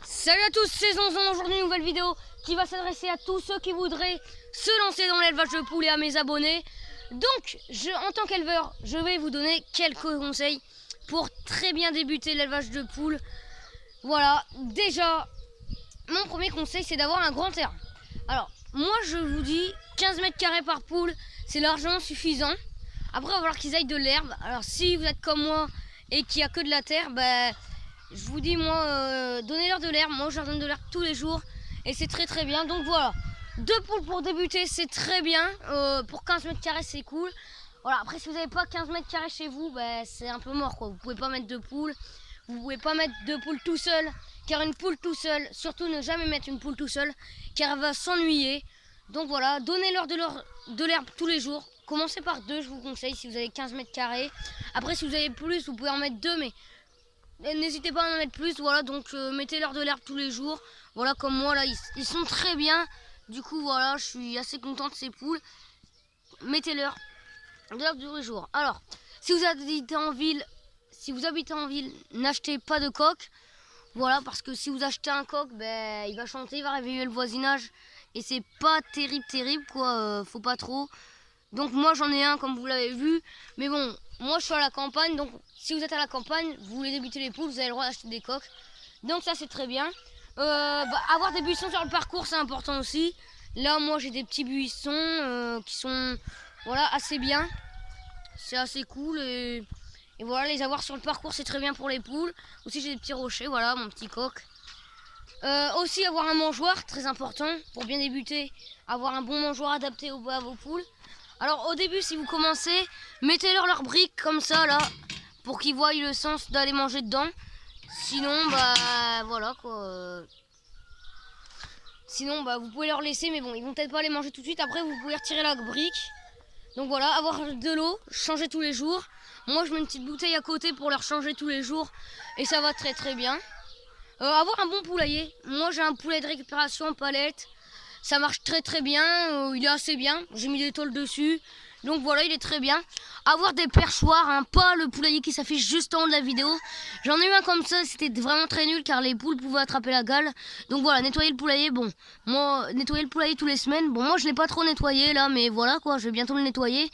Salut à tous, c'est Zonzon. Aujourd'hui, une nouvelle vidéo qui va s'adresser à tous ceux qui voudraient se lancer dans l'élevage de poules et à mes abonnés. Donc, en tant qu'éleveur, je vais vous donner quelques conseils pour très bien débuter l'élevage de poules. Voilà, déjà, mon premier conseil, c'est d'avoir un grand terrain. Alors, moi, je vous dis 15 mètres carrés par poule, c'est largement suffisant. Après, il va falloir qu'ils aillent de l'herbe. Alors, si vous êtes comme moi et qu'il n'y a que de la terre, je vous dis, moi, donnez-leur de l'herbe. Moi, je leur donne de l'herbe tous les jours et c'est très bien. Donc voilà, 2 poules pour débuter, c'est très bien. Pour 15 mètres carrés, c'est cool. Voilà, après, si vous n'avez pas 15 mètres carrés chez vous, c'est un peu mort, quoi. Vous pouvez pas mettre 2 poules. Vous pouvez pas mettre 2 poules tout seul, car une poule tout seul, surtout ne jamais mettre une poule tout seul, car elle va s'ennuyer. Donc voilà, donnez-leur de l'herbe tous les jours. Commencez par 2, je vous conseille, si vous avez 15 mètres carrés. Après, si vous avez plus, vous pouvez en mettre 2, mais n'hésitez pas à en mettre plus. Voilà, donc mettez-leur de l'herbe tous les jours. Voilà, comme moi, là, ils sont très bien. Du coup, voilà, je suis assez contente de ces poules. Mettez-leur de l'herbe tous les jours. Alors, si vous habitez en ville, n'achetez pas de coq. Voilà, parce que si vous achetez un coq, il va chanter, il va réveiller le voisinage. Et c'est pas terrible, quoi. Faut pas trop. Donc moi j'en ai un comme vous l'avez vu. Mais bon, moi je suis à la campagne. Donc si vous êtes à la campagne, vous voulez débuter les poules, vous avez le droit d'acheter des coqs. Donc ça c'est très bien. Avoir des buissons sur le parcours, c'est important aussi. Là moi j'ai des petits buissons qui sont voilà, assez bien. C'est assez cool et voilà, les avoir sur le parcours c'est très bien pour les poules. Aussi j'ai des petits rochers, voilà mon petit coq. Aussi avoir un mangeoire, très important pour bien débuter. Avoir un bon mangeoire adapté à vos poules. Alors au début, si vous commencez, mettez-leur leurs briques comme ça là, pour qu'ils voient le sens d'aller manger dedans. Sinon, voilà quoi. Sinon, vous pouvez leur laisser, mais bon, ils vont peut-être pas les manger tout de suite. Après, vous pouvez retirer la brique. Donc voilà, avoir de l'eau, changer tous les jours. Moi, je mets une petite bouteille à côté pour leur changer tous les jours, et ça va très bien. Avoir un bon poulailler. Moi, j'ai un poulailler de récupération en palette. Ça marche très bien, il est assez bien, j'ai mis des tôles dessus, donc voilà, il est très bien. Avoir des perchoirs, hein, pas le poulailler qui s'affiche juste en haut de la vidéo. J'en ai eu un comme ça, c'était vraiment très nul car les poules pouvaient attraper la gale. Donc voilà, nettoyer le poulailler, bon, moi, nettoyer le poulailler tous les semaines, bon, moi je l'ai pas trop nettoyé là, mais voilà quoi, je vais bientôt le nettoyer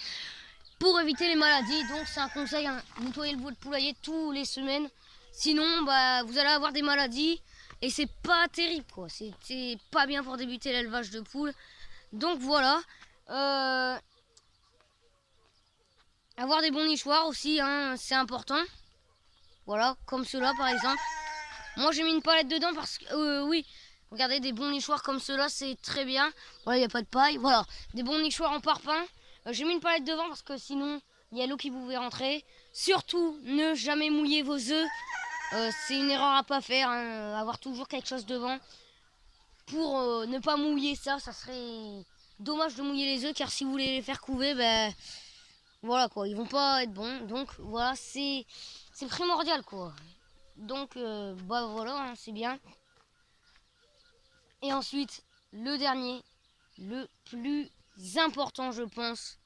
pour éviter les maladies. Donc c'est un conseil, hein, nettoyer votre poulailler tous les semaines, sinon vous allez avoir des maladies. Et c'est pas terrible quoi, c'est pas bien pour débuter l'élevage de poules. Donc voilà, avoir des bons nichoirs aussi, hein, c'est important. Voilà, comme cela par exemple. Moi j'ai mis une palette dedans parce que, oui, regardez, des bons nichoirs comme cela, c'est très bien. Voilà, il n'y a pas de paille, voilà, des bons nichoirs en parpaing. J'ai mis une palette devant parce que sinon, il y a l'eau qui pouvait rentrer. Surtout, ne jamais mouiller vos œufs. C'est une erreur à pas faire, hein, avoir toujours quelque chose devant pour ne pas mouiller ça serait dommage de mouiller les œufs car si vous voulez les faire couver, voilà quoi, ils vont pas être bons. Donc voilà, c'est primordial quoi. Donc voilà, hein, c'est bien. Et ensuite, le dernier, le plus important je pense,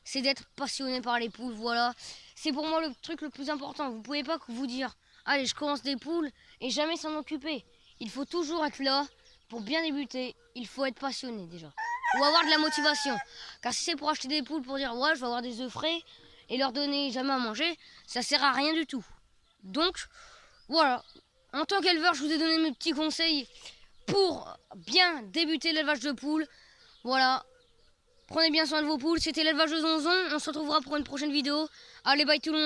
c'est d'être passionné par les poules. Voilà, c'est pour moi le truc le plus important. Vous pouvez pas vous dire allez, je commence des poules et jamais s'en occuper. Il faut toujours être là pour bien débuter. Il faut être passionné déjà ou avoir de la motivation. Car si c'est pour acheter des poules pour dire ouais, je vais avoir des œufs frais et leur donner jamais à manger, ça sert à rien du tout. Donc voilà, en tant qu'éleveur, je vous ai donné mes petits conseils pour bien débuter l'élevage de poules. Voilà, prenez bien soin de vos poules. C'était l'élevage de Zonzon. On se retrouvera pour une prochaine vidéo. Allez, bye tout le monde.